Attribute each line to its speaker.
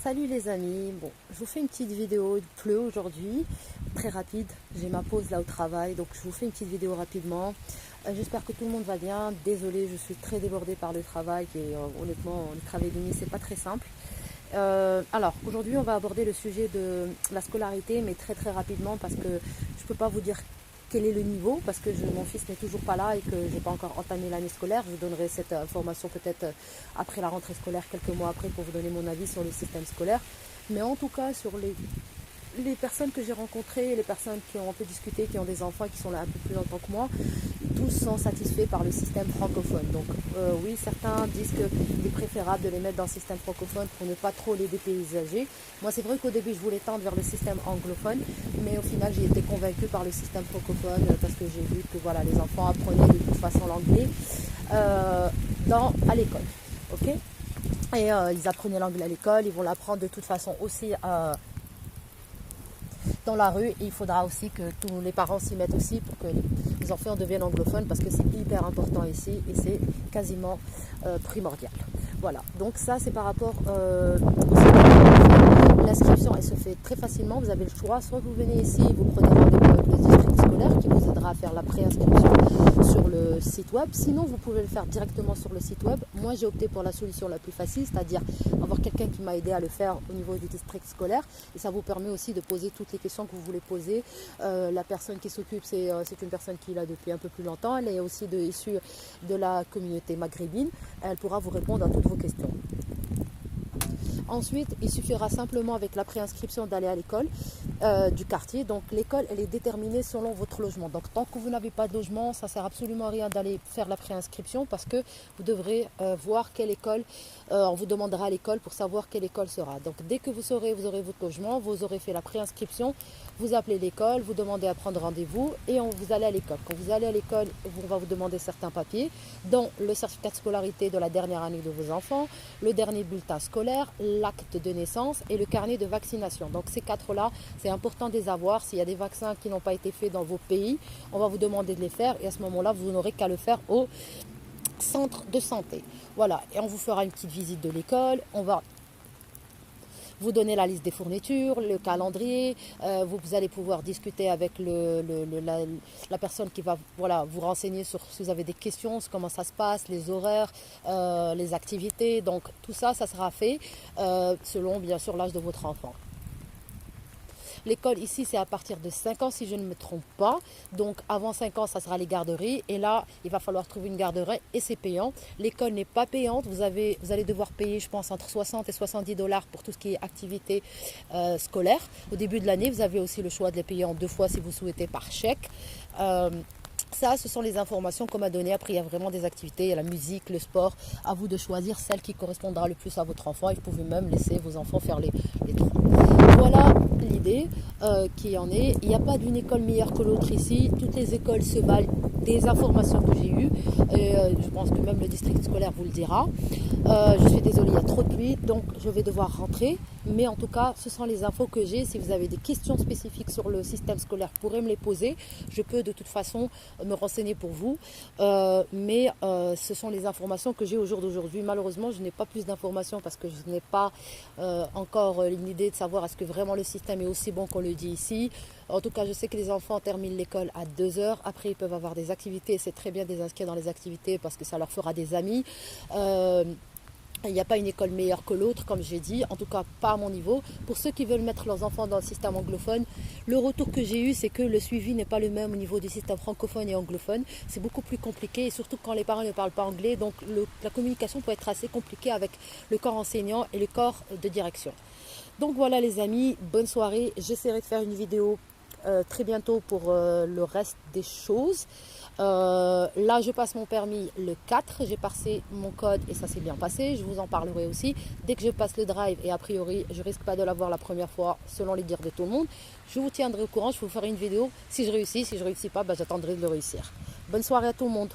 Speaker 1: Salut les amis, bon, je vous fais une petite vidéo, il pleut aujourd'hui, très rapide, j'ai ma pause là au travail, donc je vous fais une petite vidéo rapidement. J'espère que tout le monde va bien, désolée, je suis très débordée par le travail et honnêtement, le travail de nuit, c'est pas très simple. Alors, aujourd'hui, on va aborder le sujet de la scolarité, mais très rapidement parce que je peux pas vous dire quel est le niveau parce que mon fils n'est toujours pas là et que je n'ai pas encore entamé l'année scolaire. Je vous donnerai cette information peut-être après la rentrée scolaire, quelques mois après, pour vous donner mon avis sur le système scolaire. Mais en tout cas, sur les personnes que j'ai rencontrées, les personnes qui ont un peu discuté, qui ont des enfants, qui sont là un peu plus longtemps que moi, tous sont satisfaits par le système francophone. Donc oui, certains disent qu'il est préférable de les mettre dans le système francophone pour ne pas trop les dépaysager. Moi, c'est vrai qu'au début, je voulais tendre vers le système anglophone, mais au final, j'ai été convaincue par le système francophone parce que j'ai vu que voilà, les enfants apprenaient de toute façon l'anglais à l'école. Ok, et ils apprenaient l'anglais à l'école, ils vont l'apprendre de toute façon aussi dans la rue. Et il faudra aussi que tous les parents s'y mettent aussi pour que les enfants deviennent anglophones parce que c'est hyper important ici et c'est quasiment primordial. Voilà, donc ça c'est par rapport l'inscription, elle se fait très facilement. Vous avez le choix, soit vous venez ici, vous prenez rendez-vous avec le district scolaire qui vous aidera à faire la préinscription sur le site web. Sinon, vous pouvez le faire directement sur le site web. Moi, j'ai opté pour la solution la plus facile, c'est-à-dire avoir quelqu'un qui m'a aidé à le faire au niveau du district scolaire. Et ça vous permet aussi de poser toutes les questions que vous voulez poser. La personne qui s'occupe, c'est une personne qui est là depuis un peu plus longtemps. Elle est aussi issue de la communauté maghrébine. Elle pourra vous répondre à toutes vos questions. Ensuite, il suffira simplement avec la préinscription d'aller à l'école du quartier. Donc l'école, elle est déterminée selon votre logement. Donc tant que vous n'avez pas de logement, ça ne sert absolument à rien d'aller faire la préinscription parce que vous devrez voir quelle école, on vous demandera à l'école pour savoir quelle école sera. Donc dès que vous aurez votre logement, vous aurez fait la préinscription, vous appelez l'école, vous demandez à prendre rendez-vous et vous allez à l'école. Quand vous allez à l'école, on va vous demander certains papiers, dont le certificat de scolarité de la dernière année de vos enfants, le dernier bulletin scolaire, l'acte de naissance et le carnet de vaccination. Donc ces quatre-là, c'est important de les avoir. S'il y a des vaccins qui n'ont pas été faits dans vos pays, on va vous demander de les faire et à ce moment-là, vous n'aurez qu'à le faire au centre de santé. Voilà, et on vous fera une petite visite de l'école, on va vous donner la liste des fournitures, le calendrier, vous allez pouvoir discuter avec la personne qui va vous renseigner sur si vous avez des questions, sur comment ça se passe, les horaires, les activités. Donc tout ça, ça sera fait selon bien sûr l'âge de votre enfant. L'école ici, c'est à partir de 5 ans, si je ne me trompe pas. Donc, avant 5 ans, ça sera les garderies. Et là, il va falloir trouver une garderie et c'est payant. L'école n'est pas payante. Vous allez devoir payer, je pense, entre 60 et 70 $ pour tout ce qui est activité scolaire. Au début de l'année, vous avez aussi le choix de les payer en 2 fois si vous souhaitez par chèque. Ça, ce sont les informations qu'on m'a données. Après, il y a vraiment des activités, il y a la musique, le sport. À vous de choisir celle qui correspondra le plus à votre enfant. Et vous pouvez même laisser vos enfants faire les trois. Voilà l'idée qui en est. Il n'y a pas d'une école meilleure que l'autre ici. Toutes les écoles se valent des informations que j'ai eues. Je pense que même le district scolaire vous le dira. Je suis désolée, il y a trop de pluie, donc je vais devoir rentrer. Mais en tout cas, ce sont les infos que j'ai. Si vous avez des questions spécifiques sur le système scolaire, vous pourrez me les poser. Je peux de toute façon me renseigner pour vous. Mais ce sont les informations que j'ai au jour d'aujourd'hui. Malheureusement, je n'ai pas plus d'informations parce que je n'ai pas encore une idée de savoir est-ce que vraiment le système est aussi bon qu'on le dit ici. En tout cas, je sais que les enfants terminent l'école à 2 heures. Après, ils peuvent avoir des activités. C'est très bien de les inscrire dans les activités parce que ça leur fera des amis. Il n'y a pas une école meilleure que l'autre, comme j'ai dit, en tout cas pas à mon niveau. Pour ceux qui veulent mettre leurs enfants dans le système anglophone, le retour que j'ai eu, c'est que le suivi n'est pas le même au niveau du système francophone et anglophone. C'est beaucoup plus compliqué, et surtout quand les parents ne parlent pas anglais, donc la communication peut être assez compliquée avec le corps enseignant et le corps de direction. Donc voilà les amis, bonne soirée. J'essaierai de faire une vidéo très bientôt pour le reste des choses. Là je passe mon permis le 4, j'ai passé mon code et ça s'est bien passé, je vous en parlerai aussi dès que je passe le drive et a priori je risque pas de l'avoir la première fois selon les dires de tout le monde. Je vous tiendrai au courant, je vous ferai une vidéo si je réussis pas, j'attendrai de le réussir. Bonne soirée à tout le monde.